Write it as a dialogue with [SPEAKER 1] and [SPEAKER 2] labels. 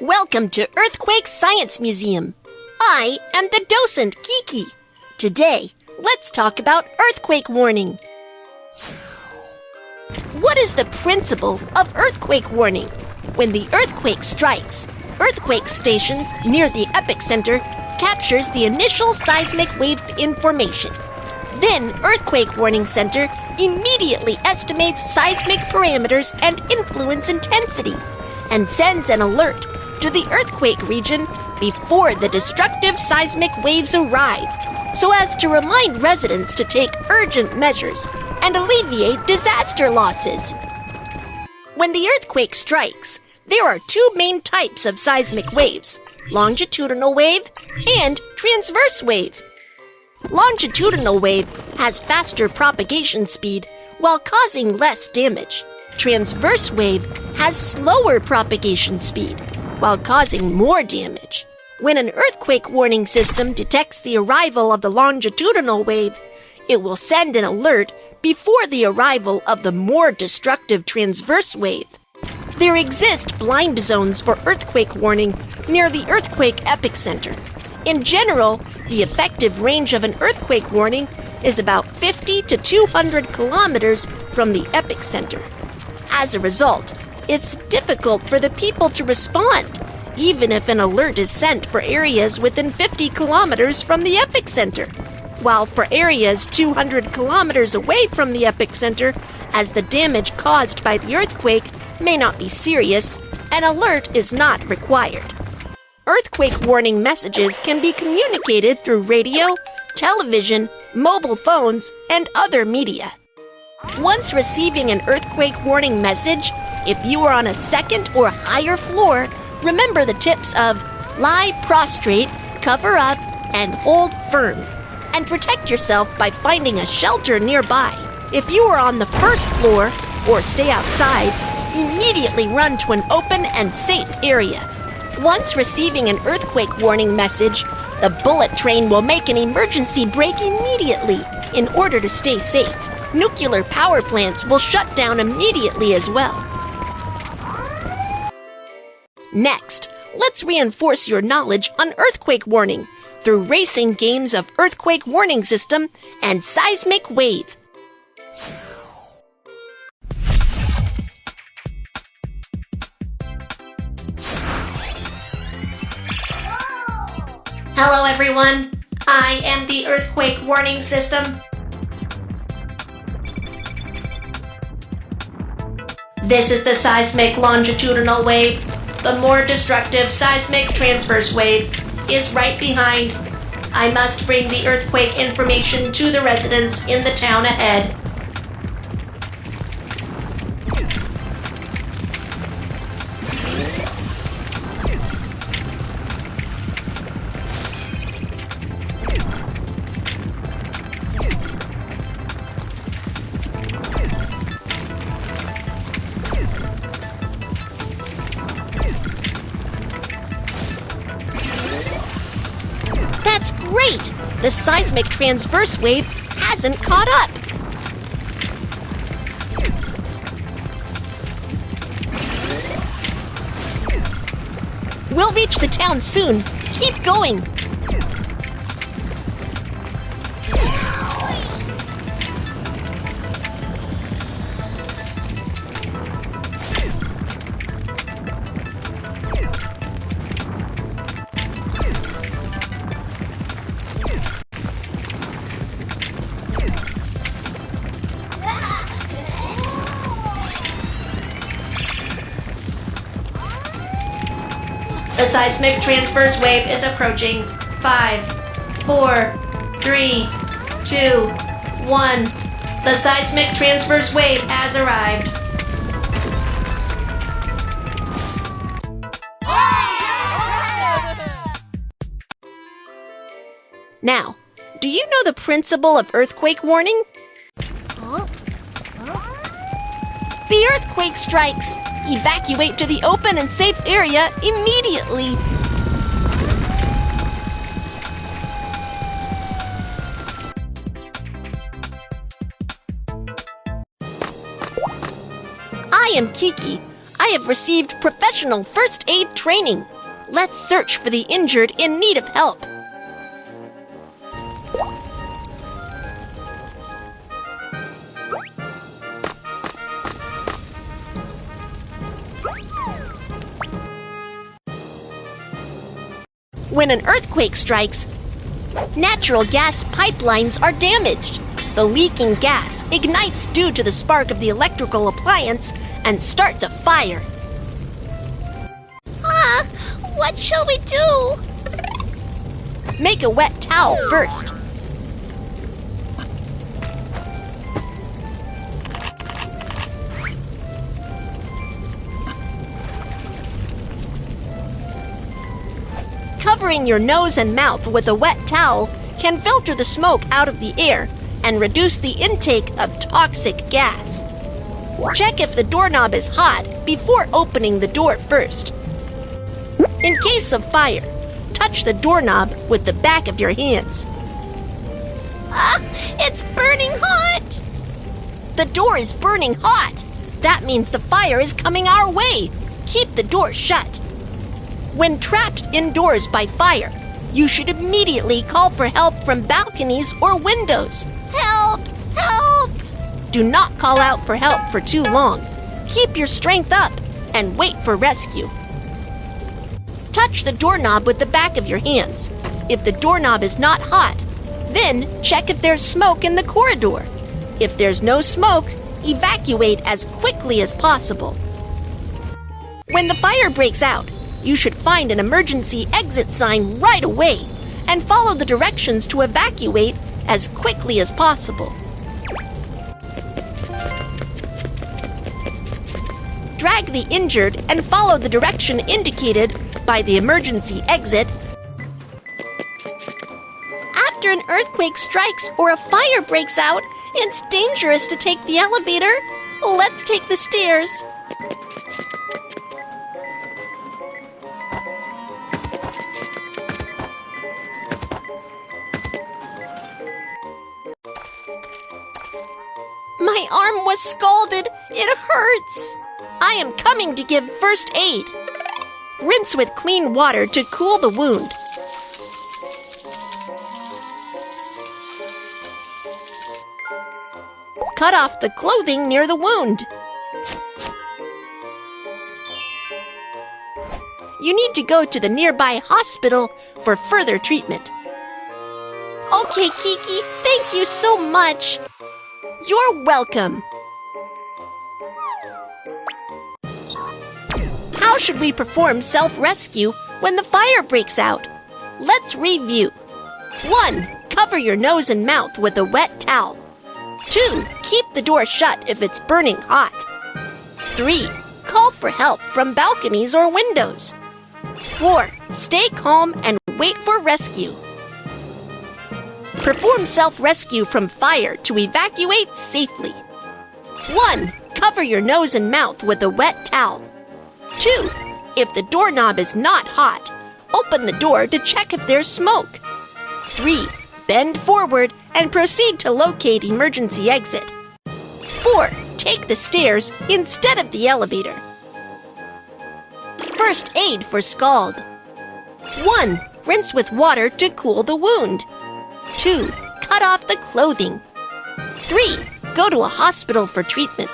[SPEAKER 1] Welcome to Earthquake Science Museum. I am the docent, Kiki. Today, let's talk about earthquake warning. What is the principle of earthquake warning? When the earthquake strikes, earthquake station near the epicenter captures the initial seismic wave information. Then Earthquake Warning Center immediately estimates seismic parameters and influence intensity and sends an alert to the earthquake region before the destructive seismic waves arrive, so as to remind residents to take urgent measures and alleviate disaster losses. When the earthquake strikes, there are two main types of seismic waves: longitudinal wave and transverse wave. Longitudinal wave has faster propagation speed while causing less damage. Transverse wave has slower propagation speed while causing more damage. When an earthquake warning system detects the arrival of the longitudinal wave, it will send an alert before the arrival of the more destructive transverse wave. There exist blind zones for earthquake warning near the earthquake epicenter. In general, the effective range of an earthquake warning is about 50 to 200 kilometers from the epicenter. As a result, it's difficult for the people to respond, even if an alert is sent for areas within 50 kilometers from the epicenter. While for areas 200 kilometers away from the epicenter, as the damage caused by the earthquake may not be serious, an alert is not required. Earthquake warning messages can be communicated through radio, television, mobile phones, and other media. Once receiving an earthquake warning message, if you are on a second or higher floor, remember the tips of lie prostrate, cover up, and hold firm, and protect yourself by finding a shelter nearby. If you are on the first floor or stay outside, immediately run to an open and safe area. Once receiving an earthquake warning message, the bullet train will make an emergency brake immediately in order to stay safe. Nuclear power plants will shut down immediately as well. Next, let's reinforce your knowledge on earthquake warning through racing games of earthquake warning system and seismic wave. Hello everyone, I am the earthquake warning system. This is the seismic longitudinal wave. The more destructive seismic transverse wave is right behind. I must bring the earthquake information to the residents in the town ahead. That's great! The seismic transverse wave hasn't caught up. We'll reach the town soon. Keep going. The seismic transverse wave is approaching. 5, 4, 3, 2, 1. The seismic transverse wave has arrived. Now, do you know the principle of earthquake warning? The earthquake strikes. Evacuate to the open and safe area immediately. I am Kiki. I I have received professional first aid training. Let's search for the injured in need of help. When an earthquake strikes, natural gas pipelines are damaged. The leaking gas ignites due to the spark of the electrical appliance and starts a fire.
[SPEAKER 2] What shall we do?
[SPEAKER 1] Make a wet towel first. Covering your nose and mouth with a wet towel can filter the smoke out of the air and reduce the intake of toxic gas. Check if the doorknob is hot before opening the door first. In case of fire, touch the doorknob with the back of your hands.
[SPEAKER 2] It's burning hot!
[SPEAKER 1] The door is burning hot. That means the fire is coming our way. Keep the door shut. When trapped indoors by fire, you should immediately call for help from balconies or windows.
[SPEAKER 2] Help! Help!
[SPEAKER 1] Do not call out for help for too long. Keep your strength up and wait for rescue. Touch the doorknob with the back of your hands. If the doorknob is not hot, then check if there's smoke in the corridor. If there's no smoke, evacuate as quickly as possible. When the fire breaks out, you should find an emergency exit sign right away and follow the directions to evacuate as quickly as possible. Drag the injured and follow the direction indicated by the emergency exit. After an earthquake strikes or a fire breaks out, it's dangerous to take the elevator. Let's take the stairs. My arm was scalded. It hurts. I am coming to give first aid. Rinse with clean water to cool the wound. Cut off the clothing near the wound. You need to go to the nearby hospital for further treatment.
[SPEAKER 2] Okay, Kiki, thank you so much.
[SPEAKER 1] You're welcome. How should we perform self-rescue when the fire breaks out? Let's review. 1. Cover your nose and mouth with a wet towel. 2. Keep the door shut if it's burning hot. 3. Call for help from balconies or windows. 4. Stay calm and wait for rescue. Perform self-rescue from fire to evacuate safely. 1. Cover your nose and mouth with a wet towel. 2. If the doorknob is not hot, open the door to check if there's smoke. 3. Bend forward and proceed to locate emergency exit. 4. Take the stairs instead of the elevator. First aid for scald. 1. Rinse with water to cool the wound. 2. Cut off the clothing. 3. Go to a hospital for treatment.